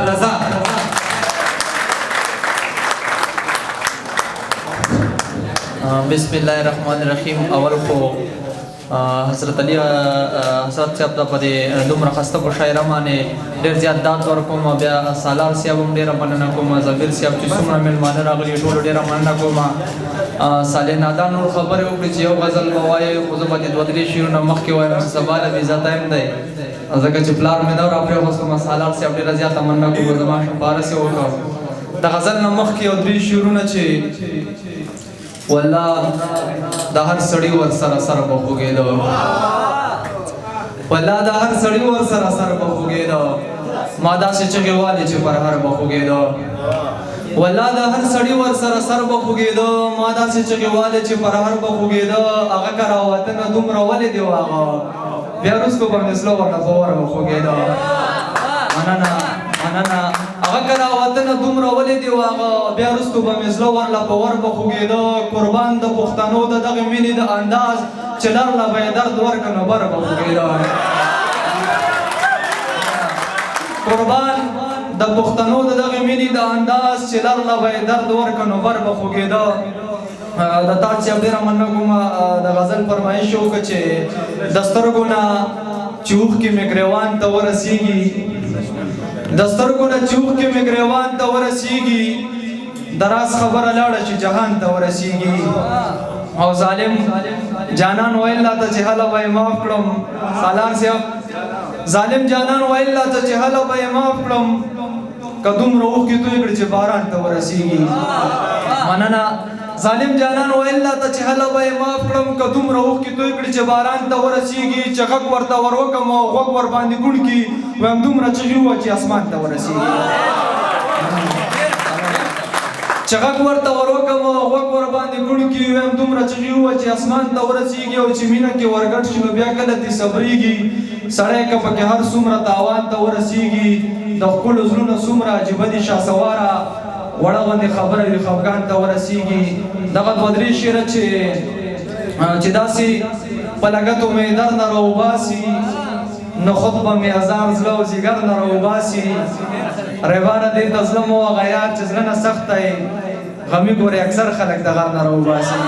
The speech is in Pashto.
رضا بسم الله الرحمن الرحیم. اول خو حضرت علی حضرت صاحب ته په دې دومره خسته په شاعره باندې ډېر زیات داد ورکوم. بیا سالار صاحب هم ډېره مننه کوم. زبیر صاحب چې څومره مېلمانه راغلي ټولو ډېره مننه کوم. صالح نادان نور خبرې وکړي چې یو غزل به وایي، خو زه به دې دوه درې شعرونه مخکې وایم چې سبا له بېزا ټایم دی، ځکه چې پلار مې نه راپرېښود. سالار صاحب ډېره زیاته مننه کوم. زما شفارس یې وکړ د غزل نه مخکې یو درې شعرونه چې والله د هر سړي ور سره سر به خوږېده، والله د هر سړي ور سره سر به خوږېده، ما داسې چغې والې چې پر هر به خوږېده، والله د هر سړي ور سره سر به خوږېده، ما داسې چغې والې چې پر هر به خوږېده، هغه که راوتنه دومره ولې دی هغه بیا وروستو به مې زړه ورته په ور به خوږېده. مننه مننه. هغه که راوتنه دومره ولې دی هغه بیا وروستو به مې زړه ورله په ور به خوږېده. قربان د پښتنو د دغې مینې د انداز چې لرله به یې درد ورکړه نو بر به خوږېده. قربان د پښتنو د دغې مینې د انداز چې لرله به یې درد ورکړه نو بر به خوږېده. د تاج صاحب ډېره مننه کوم. د غزل فرمایش یې وکړه چې د سترګو نه چې اوښکې مې ګریوان ته ورسېږي، د سترګو نه چې اوښکې مې ګریوان ته ورسېږي، د راز خبره لاړه چې جهان ته ورسېږي. او ظالم جانان ویل راته چې هله به یې معاف کړم. سالار صاحب ظالم جانان ویل راته چې هله به یې معاف کړم، که دومره اوښکې توی کړي چې باران ته ورسېږي. مننه. ظالم جانان ویل راته چې هله به یې معاف کړم، که دومره اوښکې توی کړي چې باران ته ورسېږي، چې غږ ورته ور وکړم او غوږ ور باندې ګوڼ کړي، وایم دومره چغې ووه چې اسمان ته ورسېږي. چې غږ ورته ور وکړم او غوږ ور باندې ګوڼ کړي، وایم دومره چغې ووه چې اسمان ته ورسېږي. او چې مینه کې ورګډ شي نو بیا کله دې صبرېږي، سړی که پکې هر څومره تاوان ته ورسېږي. د ښکلو زړونه څومره عجیبه دي شاهسواره، وړه غوندې خبره وي خفګان ته ورسېږي. دغه دوه درې شعره چې داسې په لګتو مې در نه راوباسي، نو خود به مې هزار زړه او ځیګر نه راوباسي. ریبانه دې ته زړه مو هغه یار چې زړه نه سخت دی، غمي ګورې اکثر خلک د غر نه راوباسي.